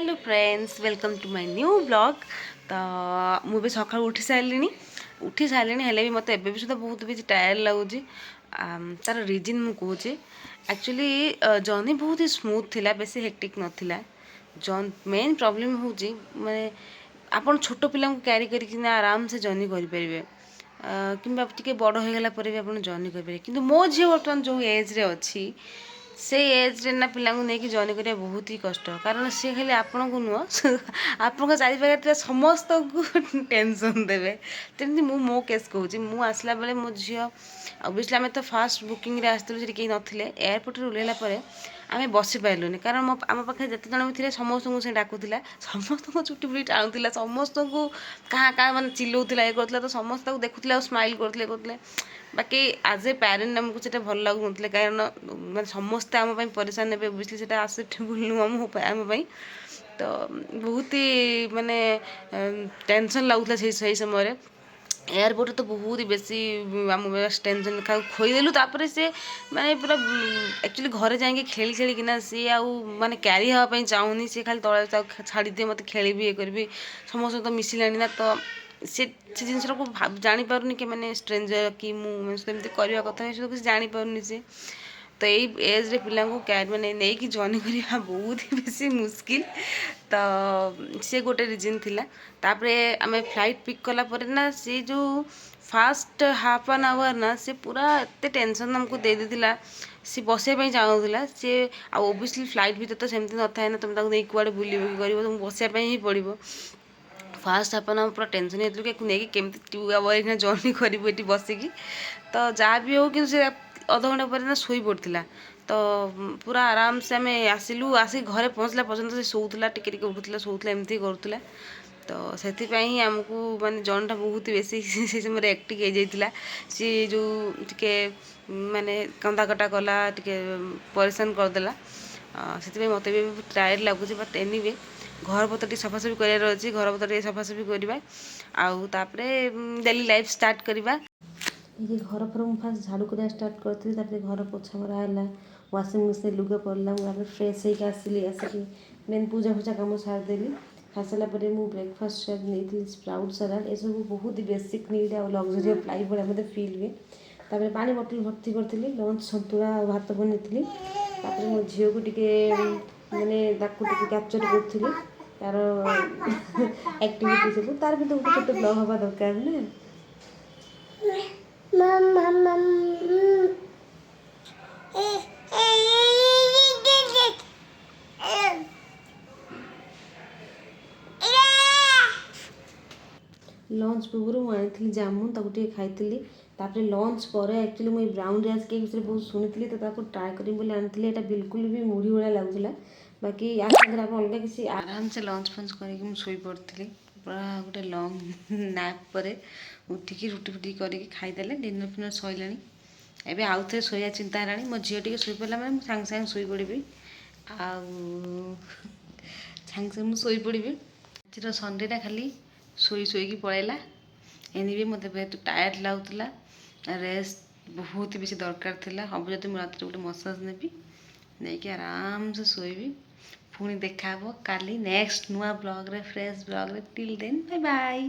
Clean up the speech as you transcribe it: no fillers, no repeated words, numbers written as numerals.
Hello friends, welcome to my new blog. तो मुझे सका उठी सारे हेल्ले भी मत एवं सुधा बहुत भी टायर्ड लगुच। तार रिजन मुझे एक्चुअली जर्नी बहुत ही स्मूथ थिला, बेसी हेक्टिक नथिला। मेन प्रॉब्लम हूँ माने आपण छोट पिला क्यारी कर आराम से जर्नी करेंगे कि टे बड़ हो गला भी आप जर्नी करेंगे, कि मो झी बर्तमान जो एज्रे अच्छी से एज्रे ना पिला नहीं जर्नी करने बहुत ही कष्ट। कारण सी खाली आपण को नुह आप चारिपाखे समस्त को टेंशन देवे। तेमती मो केस कहूँ मु आसला बेले मो झी ओबियसली आम तो फास्ट बुकिंग आसलु कहीं नथिले। एयरपोर्ट ओह्लैला आम बसी पार्लुनि कारण आम पाखे जिते जन भी थे समस्त को डाकुला, समस्त चुटी फुटी टाणुला, समस्त को क्या क्या मैंने चिल्लाऊला ये करूला। तो समस्त को देखुले स्माइल करते कहते बाकी आज ए पेरेन्ट आमको से भल लगुन कारण मैं समस्ते आम परेशान हे ओबियसली से आसेप्टेबल नुह आम। तो बहुत ही माने टेंशन लगुला से समय एयरपोर्ट तो बहुत ही बेसी आम टेंशन खोईदेलु। तापर से माने पूरा एक्चुअली घरे जाएंगे खेली खेलिकिना सी माने क्यारी हाँपाई चाहूनी, सी खाली तले छाड़ी दिए मत खेली ये करी समस्त तो मिसिलानी ना। तो से जिन को जापारुनि कि मैंने स्ट्रेंजर कि मुझे करवा कथा सब कुछ जापारुनि से। तो यही एज्रे पिला क्यार मैंने नहीं कि जर्नी करवा बहुत ही बेसी मुस्किल। तो सी गोटे रिजन थिला। तापरे आम फ्लाइट पिक कला परे ना सी जो फास्ट हाफ एन आवर ना सी पूरा एत टेंशन आमको दे देला। सी बसाई चाहूला सी ओबियसली फ्लाइट भीतर तो सेमती न था ना, तुम नहीं कुआड़े बुल कर तुम बसाई ही पड़ो। फास्ट हाफ एन आवर पूरा टेंशन होती नहीं केमती 2 आवर जर्नी करूँ ये बसिकी। तो जहाँ भी हो कि अध घंटा पर शोई पड़ता। तो पूरा आराम से आम आसिलु, आसिक घरे पहुँचला पर्यंत से शोला टिके उठूला शोला एमती करूला। तो से आमको माने जर्नीटा बहुत बेसी से समय एक्टिक हो जाता। सी जो टिके माने कंदा कटा कला टिके परेशान करदेला। से मत भी टायर्ड लगुच। बट एनीवे घर पतर टी सफासफी करार अच्छी, घर पतर टी सफासफी करवा आउे डेली लाइफ स्टार्ट करवा। ये घर पर मुझे फास्ट झाड़ू करा स्टार्ट करी, घर पोछा मरा है, वाशिंग मशीन लुगा पड़ला, मुझे फ्रेश होकर आसिली। आसिक मेन पूजा पूजा कम सारिदेली। खाई सारा मुझे ब्रेकफास्ट नहीं स्प्राउट सलाड ये सब बहुत बेसिक नीड आ लग्जरी लाइफ भाई मतलब फिल हुए। तापर पानी बोतल भर्ती करी, लंच सतुला भात बनई। मो झील को टिके मैंने कैप्चर करी तार एक्टिविटी सब तार भी तो गोटे छोटे ब्लग हवा दरकार ना। लंच पूर्व मुझे जामुन ताकू खाई। तापर लंच पर एक्चुअली मुझे ब्राउन राइस केक विषय बहुत शुणी तो ट्राए करी आनी। यहाँ बिल्कुल भी मुढ़ी भाया लगुला। बाकी या आप अलग किसी आराम से लंच फंच करके पड़ी पूरा गोटे लंग नाप पर उठिकी रुटी फुटी करके खाईदे। डिनर फिनर सैला एवं आउ थे शोया चिंता है। मो झील टे शोई पड़ा मैंने सांगे सांगे शोई पड़ी सांगे सांगे मुझे पड़ी। आज संडेटा खाली शोई शोईकी पलैला। एनी भी मत टायर्ड लगुला, रेस्ट बहुत बेसी दरकार थिला। हम जब मुझे रात गोटे मसाज नेबी नहीं कि आराम से शोबी। पुणी देखा काली नेक्स्ट नुआ ब्लॉग रे फ्रेश ब्लॉग रे। Till then bye bye.